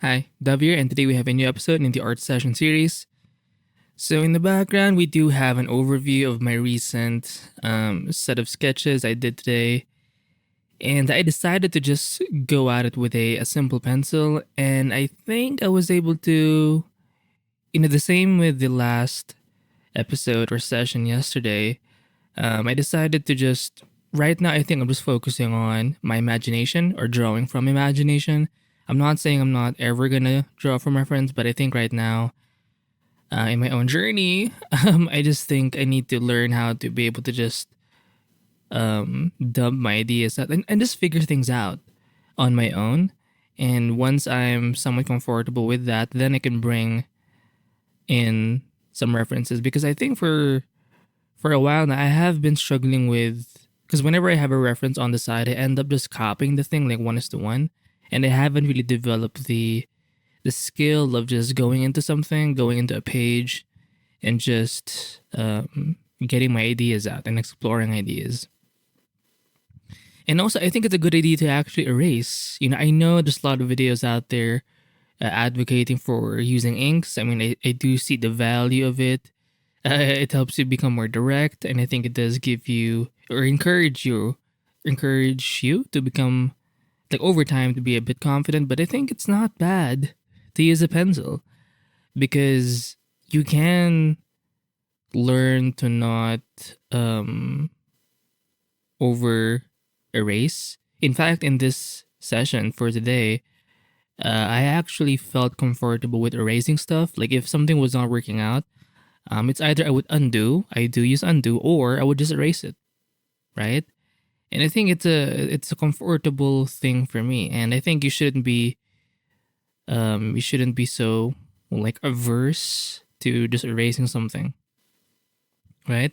Hi, Dav here, and today we have a new episode in the art session series. So, in the background, we do have an overview of my recent set of sketches I did today. And I decided to just go at it with a simple pencil. And I think I was able to, the same with the last episode or session yesterday. I decided to just, right now, I think I'm just focusing on my imagination or drawing from imagination. I'm not saying I'm not ever gonna draw from reference, but I think right now, in my own journey, I just think I need to learn how to be able to just dump my ideas out and just figure things out on my own. And once I'm somewhat comfortable with that, then I can bring in some references because I think for a while now I have been struggling with because whenever I have a reference on the side, I end up just copying the thing like 1:1, and I haven't really developed the skill of just going into something, going into a page, and just getting my ideas out and exploring ideas. And also, I think it's a good idea to actually erase. I know there's a lot of videos out there advocating for using inks. I mean, I do see the value of it. It helps you become more direct, and I think it does give you or encourage you to become like over time to be a bit confident. But I think it's not bad to use a pencil because you can learn to not over erase. In fact, in this session for today, I actually felt comfortable with erasing stuff. Like if something was not working out, it's either I would undo, I do use undo, or I would just erase it, right? And I think it's a comfortable thing for me, and I think you shouldn't be so like averse to just erasing something, right?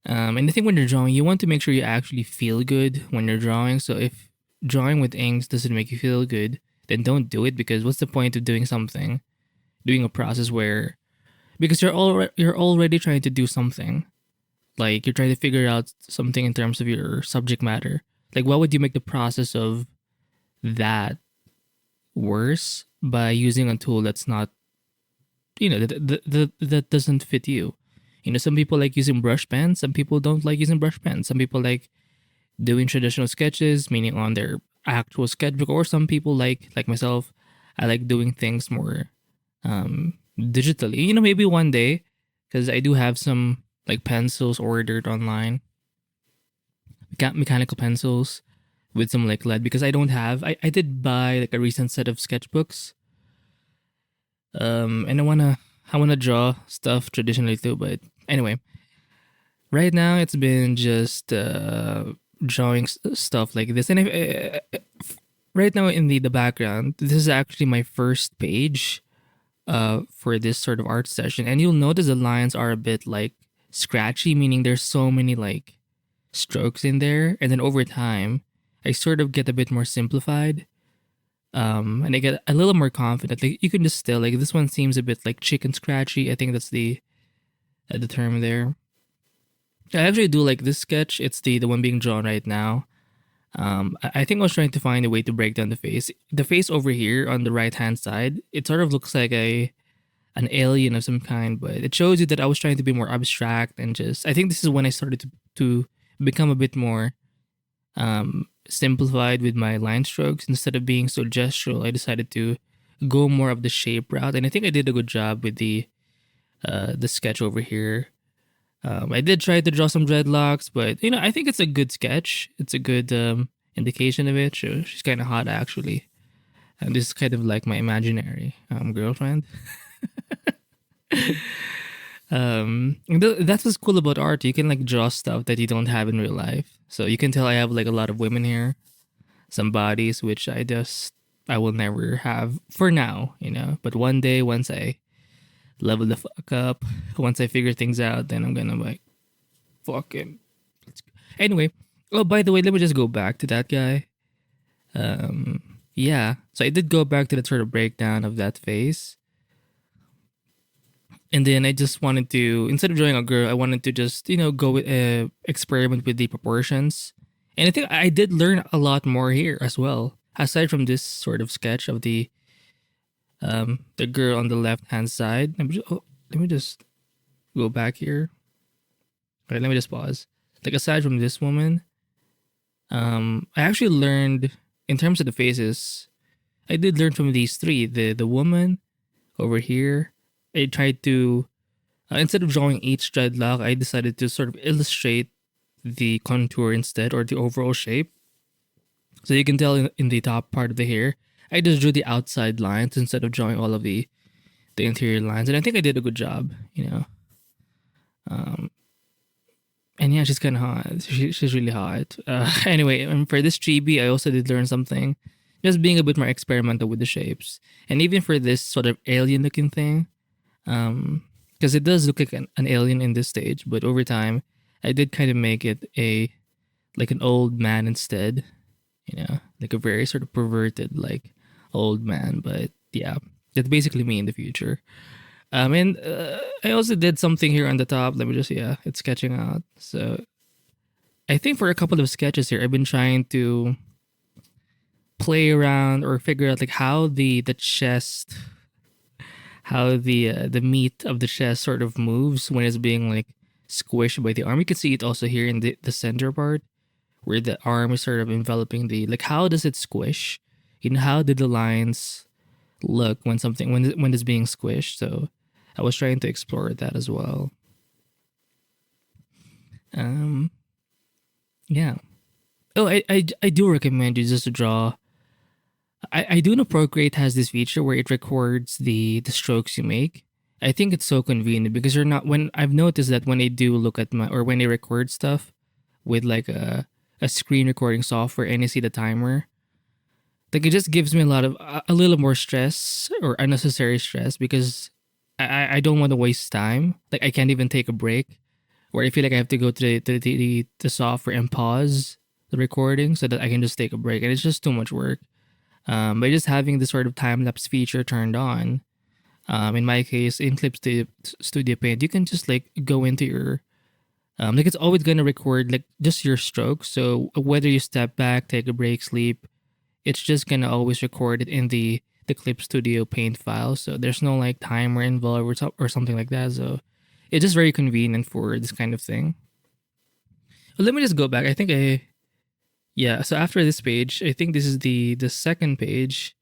And I think when you're drawing, you want to make sure you actually feel good when you're drawing. So if drawing with inks doesn't make you feel good, then don't do it because what's the point of doing a process where because you're already trying to do something, like you're trying to figure out something in terms of your subject matter. Like why would you make the process of that worse by using a tool that's not that doesn't fit you? Some people like using brush pens, some people don't like using brush pens, some people like doing traditional sketches, meaning on their actual sketchbook, or some people like myself, I like doing things more digitally. Maybe one day, because I do have some like pencils ordered online, mechanical pencils with some like lead because I don't have. I did buy like a recent set of sketchbooks. And I wanna draw stuff traditionally too, but anyway, right now it's been just drawing stuff like this, and right now in the background, this is actually my first page for this sort of art session, and you'll notice the lines are a bit like scratchy, meaning there's so many like strokes in there, and then over time, I sort of get a bit more simplified, and I get a little more confident. Like you can just tell, like this one seems a bit like chicken scratchy. I think that's the term there. I actually do like this sketch. It's the one being drawn right now. I think I was trying to find a way to break down the face. The face over here on the right hand side, it sort of looks like an alien of some kind, but it shows you that I was trying to be more abstract and just. I think this is when I started to become a bit more simplified with my line strokes instead of being so gestural. I decided to go more of the shape route, and I think I did a good job with the sketch over here. I did try to draw some dreadlocks, but I think it's a good sketch. It's a good indication of it. She's kind of hot actually, and this is kind of like my imaginary girlfriend. That's what's cool about art. You can like draw stuff that you don't have in real life. So you can tell I have like a lot of women here, some bodies which I will never have for now. But one day, once I level the fuck up, once I figure things out, then I'm gonna like fucking. Anyway, oh by the way, let me just go back to that guy. Yeah. So I did go back to that sort of breakdown of that face. And then I just wanted to, instead of drawing a girl, I wanted to just, go with, experiment with the proportions. And I think I did learn a lot more here as well, aside from this sort of sketch of the The girl on the left hand side. Let me just go back here. All right, let me just pause. Like aside from this woman, I actually learned in terms of the faces. I did learn from these three. The woman over here. I tried to instead of drawing each dreadlock, I decided to sort of illustrate the contour instead, or the overall shape. So you can tell in the top part of the hair, I just drew the outside lines instead of drawing all of the interior lines, and I think I did a good job. Um, and yeah, she's kind of hot. She's really hot. Anyway, for this chibi, I also did learn something, just being a bit more experimental with the shapes, and even for this sort of alien-looking thing, because it does look like an alien in this stage, but over time, I did kind of make it like an old man instead, like a very sort of perverted like old man. But yeah, that's basically me in the future. And I also did something here on the top. Let me just, yeah, it's sketching out. So I think for a couple of sketches here, I've been trying to play around or figure out like how the chest, how the meat of the chest sort of moves when it's being like squished by the arm. You can see it also here in the center part where the arm is sort of enveloping the, like, how does it squish? How did the lines look when it's being squished? So I was trying to explore that as well. Yeah. Oh, I do recommend you just to draw. I do know Procreate has this feature where it records the strokes you make. I think it's so convenient because you're not, when I've noticed that when I do look at my, or when I record stuff with like a screen recording software and I see the timer, like it just gives me a little more stress or unnecessary stress because I don't want to waste time. Like I can't even take a break, or I feel like I have to go to the software and pause the recording so that I can just take a break, and it's just too much work. By just having this sort of time lapse feature turned on, in my case in Clip Studio Paint, you can just like go into your like it's always gonna record like just your strokes. So whether you step back, take a break, sleep, it's just gonna always record it in the Clip Studio Paint file. So there's no like timer involved or something like that. So it's just very convenient for this kind of thing. But let me just go back. Yeah. So after this page, I think this is the second page.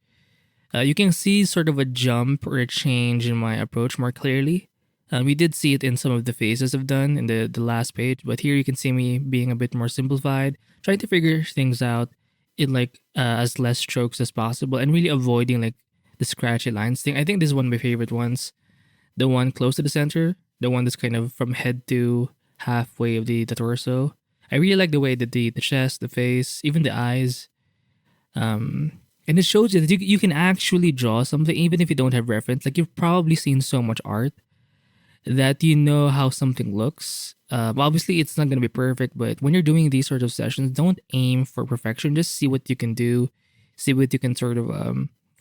You can see sort of a jump or a change in my approach more clearly. We did see it in some of the phases I've done in the last page, but here you can see me being a bit more simplified, trying to figure things out in like as less strokes as possible, and really avoiding like the scratchy lines thing. I think this is one of my favorite ones, the one close to the center, the one that's kind of from head to halfway of the torso. I really like the way that the chest, the face, even the eyes, and it shows you that you can actually draw something even if you don't have reference. Like you've probably seen so much art that you know how something looks. Obviously, it's not going to be perfect, but when you're doing these sort of sessions, don't aim for perfection. Just see what you can do, see what you can sort of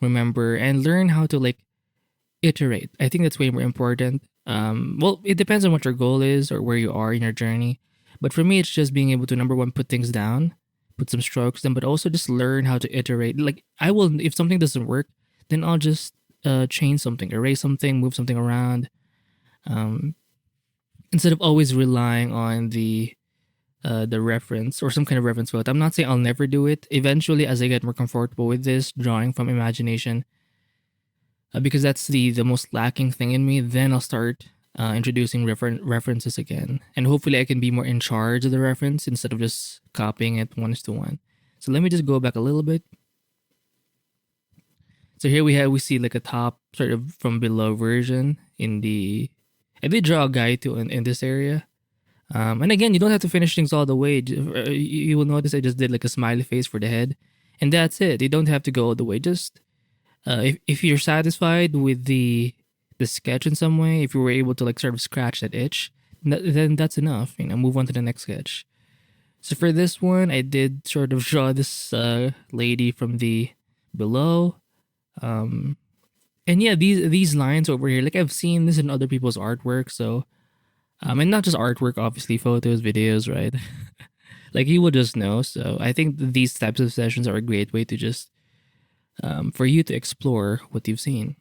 remember, and learn how to like iterate. I think that's way more important. Well, it depends on what your goal is or where you are in your journey. But for me, it's just being able to, number one, put things down, put some strokes down, but also just learn how to iterate. Like I will, if something doesn't work, then I'll just change something, erase something, move something around. Instead of always relying on the reference or some kind of reference photo. I'm not saying I'll never do it. Eventually, as I get more comfortable with this drawing from imagination, because that's the most lacking thing in me, then I'll start introducing references again, and hopefully I can be more in charge of the reference instead of just copying it 1:1. So let me just go back a little bit. So here we see like a top sort of from below version in the. I did draw a guy too in this area. And again, you don't have to finish things all the way. You will notice I just did like a smiley face for the head, and that's it. You don't have to go all the way. Just if you're satisfied with the sketch in some way, if you were able to like sort of scratch that itch, then that's enough. Move on to the next sketch. So for this one, I did sort of draw this lady from the below. And yeah, these lines over here, like I've seen this in other people's artwork. So, and not just artwork, obviously photos, videos, right? Like you will just know. So I think these types of sessions are a great way to just, for you to explore what you've seen.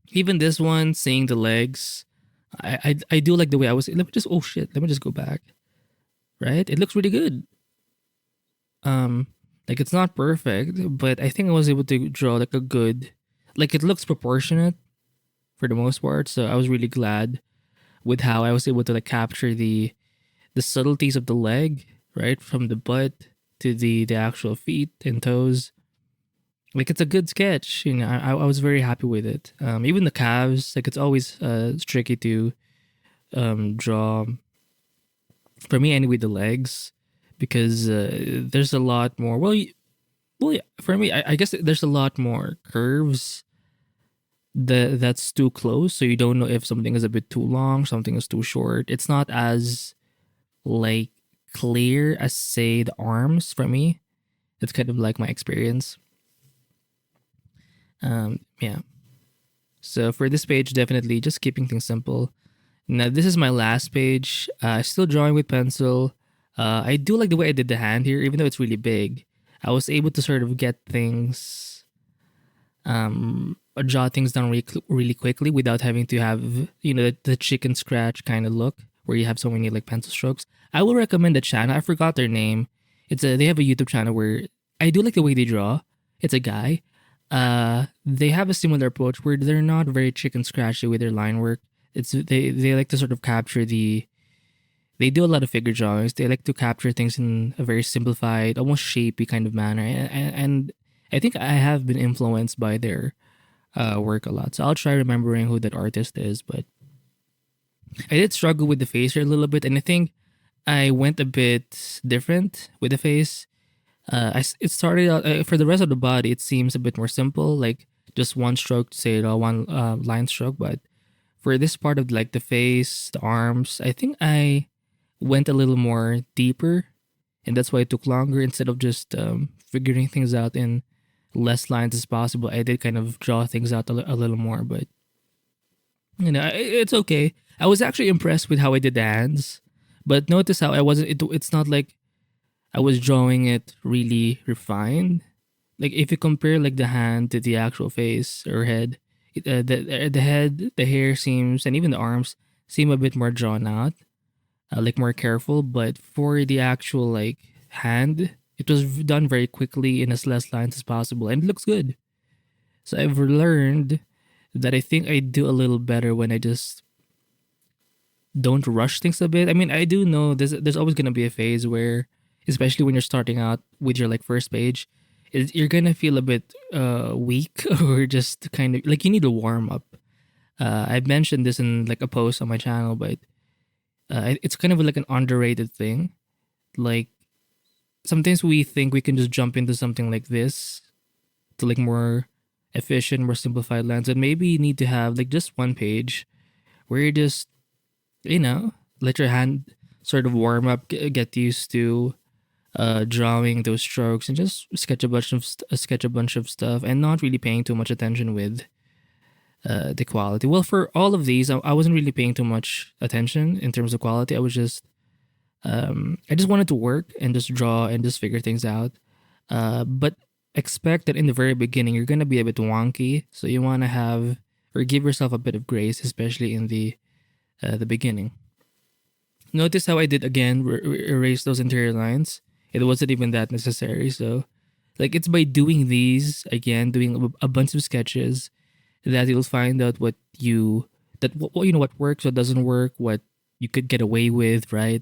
Even this one, seeing the legs, I do like the way I was. Let me just, oh shit, let me just go back. Right, it looks really good. Um, like it's not perfect, but I think I was able to draw like a good, like it looks proportionate for the most part. So I was really glad with how I was able to like capture the subtleties of the leg, right, from the butt to the actual feet and toes. Like it's a good sketch. I was very happy with it. Even the calves, like it's always tricky to draw for me anyway. The legs, because there's a lot more. Well, yeah, for me, I guess there's a lot more curves that's too close, so you don't know if something is a bit too long, something is too short. It's not as like clear as say the arms for me. It's kind of like my experience. Yeah. So for this page, definitely just keeping things simple. Now this is my last page. Still drawing with pencil. I do like the way I did the hand here, even though it's really big. I was able to sort of get things, jot things down really quickly without having to have the chicken scratch kind of look where you have so many like pencil strokes. I will recommend the channel. I forgot their name. They have a YouTube channel where I do like the way they draw. It's a guy. They have a similar approach where they're not very chicken scratchy with their line work. They like to sort of capture they do a lot of figure drawings. They like to capture things in a very simplified, almost shapy kind of manner. And I think I have been influenced by their work a lot. So I'll try remembering who that artist is. But I did struggle with the face here a little bit. And I think I went a bit different with the face. It started out for the rest of the body. It seems a bit more simple, like just one stroke to say it all, one line stroke. But for this part of like the face, the arms, I think I went a little more deeper, and that's why it took longer. Instead of just figuring things out in less lines as possible, I did kind of draw things out a little more. But it's okay. I was actually impressed with how I did the hands, but notice how I wasn't. It's not like I was drawing it really refined. Like if you compare like the hand to the actual face or head, the head, the hair seems, and even the arms seem a bit more drawn out, like more careful. But for the actual like hand, it was done very quickly in as less lines as possible, and it looks good. So I've learned that I think I do a little better when I just don't rush things a bit. I mean, I do know there's always gonna be a phase where, especially when you're starting out with your like first page, you're gonna feel a bit weak or just kind of like you need to warm up. I've mentioned this in like a post on my channel, but it's kind of like an underrated thing. Like sometimes we think we can just jump into something like this to like more efficient, more simplified lines, and maybe you need to have like just one page where you just let your hand sort of warm up, get used to drawing those strokes, and just sketch a bunch of stuff, and not really paying too much attention with the quality. Well, for all of these, I wasn't really paying too much attention in terms of quality. I was just I just wanted to work and just draw and just figure things out. But expect that in the very beginning you're gonna be a bit wonky, so you want to have or give yourself a bit of grace, especially in the beginning. Notice how I did again erase those interior lines. It wasn't even that necessary. So, like, it's by doing these again, doing a bunch of sketches, that you'll find out what what works, what doesn't work, what you could get away with, right?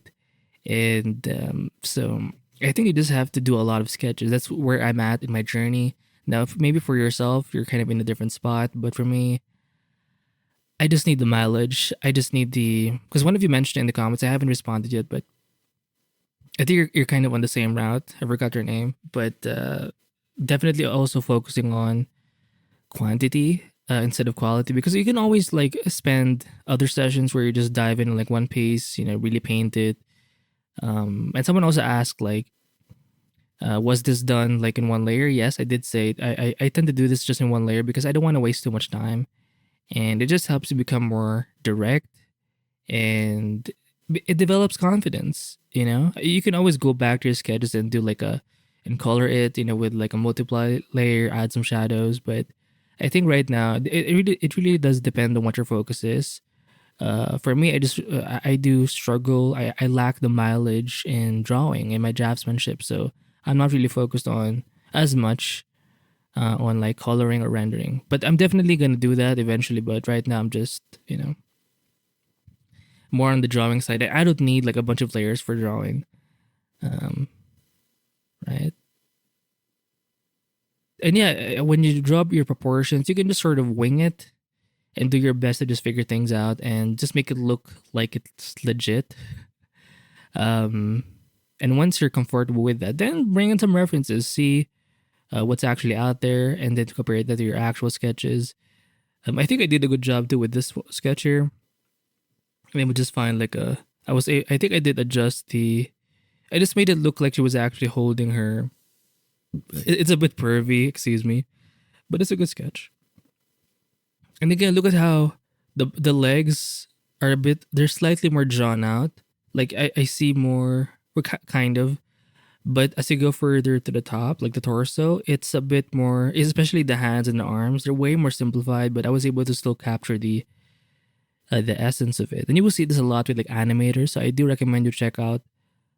And so I think you just have to do a lot of sketches. That's where I'm at in my journey now. Maybe for yourself, you're kind of in a different spot, but for me, I just need the mileage. I just need because one of you mentioned in the comments, I haven't responded yet, but I think you're kind of on the same route. I forgot your name, but definitely also focusing on quantity instead of quality, because you can always like spend other sessions where you just dive in like one piece, really paint it. And someone also asked like, was this done like in one layer? Yes, I did say it. I tend to do this just in one layer because I don't want to waste too much time, and it just helps you become more direct, and it develops confidence. You can always go back to your sketches and do like and color it, with like a multiply layer, add some shadows. But I think right now it really does depend on what your focus is. For me, I do struggle. I lack the mileage in drawing and my draftsmanship, so I'm not really focused on as much on like coloring or rendering. But I'm definitely gonna do that eventually. But right now, I'm just more on the drawing side. I don't need like a bunch of layers for drawing, um, right? And yeah, when you draw up your proportions, you can just sort of wing it and do your best to just figure things out and just make it look like it's legit. Um, and once you're comfortable with that, then bring in some references, see what's actually out there, and then compare that to your actual sketches. I think I did a good job too with this sketch here. And then we just find like I think I did adjust I just made it look like she was actually holding her. It's a bit pervy, excuse me, but it's a good sketch. And again, look at how the legs are they're slightly more drawn out. Like I see more, kind of, but as you go further to the top, like the torso, it's a bit more, especially the hands and the arms, they're way more simplified, but I was able to still capture the essence of it. And you will see this a lot with like animators. So I do recommend you check out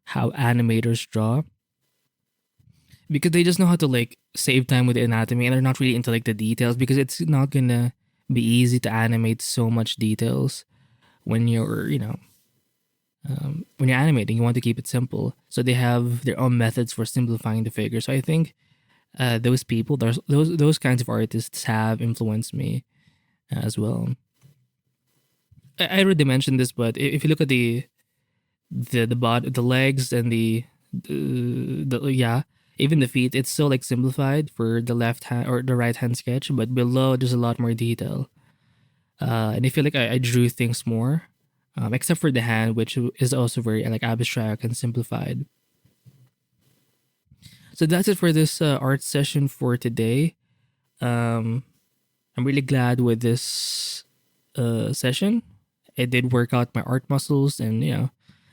how animators draw, because they just know how to like save time with the anatomy, and they're not really into like the details, because it's not gonna be easy to animate so much details when when you're animating. You want to keep it simple, so they have their own methods for simplifying the figure. So I think those people, those kinds of artists have influenced me as well. I already mentioned this, but if you look at the legs and yeah, even the feet, it's so like simplified for the left hand or the right hand sketch, but below there's a lot more detail. And I feel like I drew things more, except for the hand, which is also very like abstract and simplified. So that's it for this art session for today. Um, I'm really glad with this session. It did work out my art muscles, and I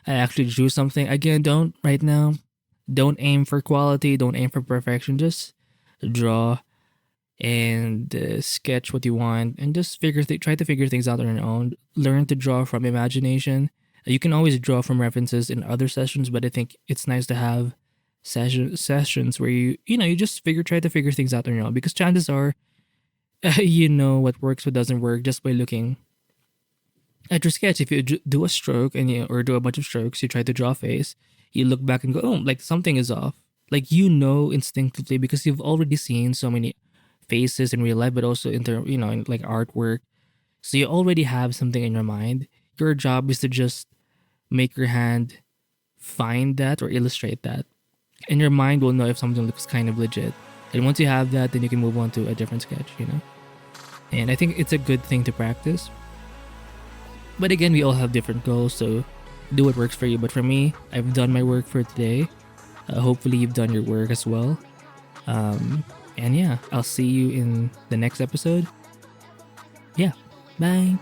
actually drew something. Again, don't aim for quality, don't aim for perfection. Just draw and sketch what you want, and just try to figure things out on your own. Learn to draw from imagination. You can always draw from references in other sessions, but I think it's nice to have sessions where you just try to figure things out on your own, because chances are you know what works, what doesn't work, just by looking at your sketch. If you do a stroke or do a bunch of strokes, you try to draw a face, you look back and go, oh, like something is off. Like instinctively, because you've already seen so many faces in real life, but also in like artwork. So you already have something in your mind. Your job is to just make your hand find that or illustrate that, and your mind will know if something looks kind of legit. And once you have that, then you can move on to a different sketch. And I think it's a good thing to practice. But again, we all have different goals, so do what works for you. But for me, I've done my work for today. Hopefully, you've done your work as well. And yeah, I'll see you in the next episode. Yeah, bye.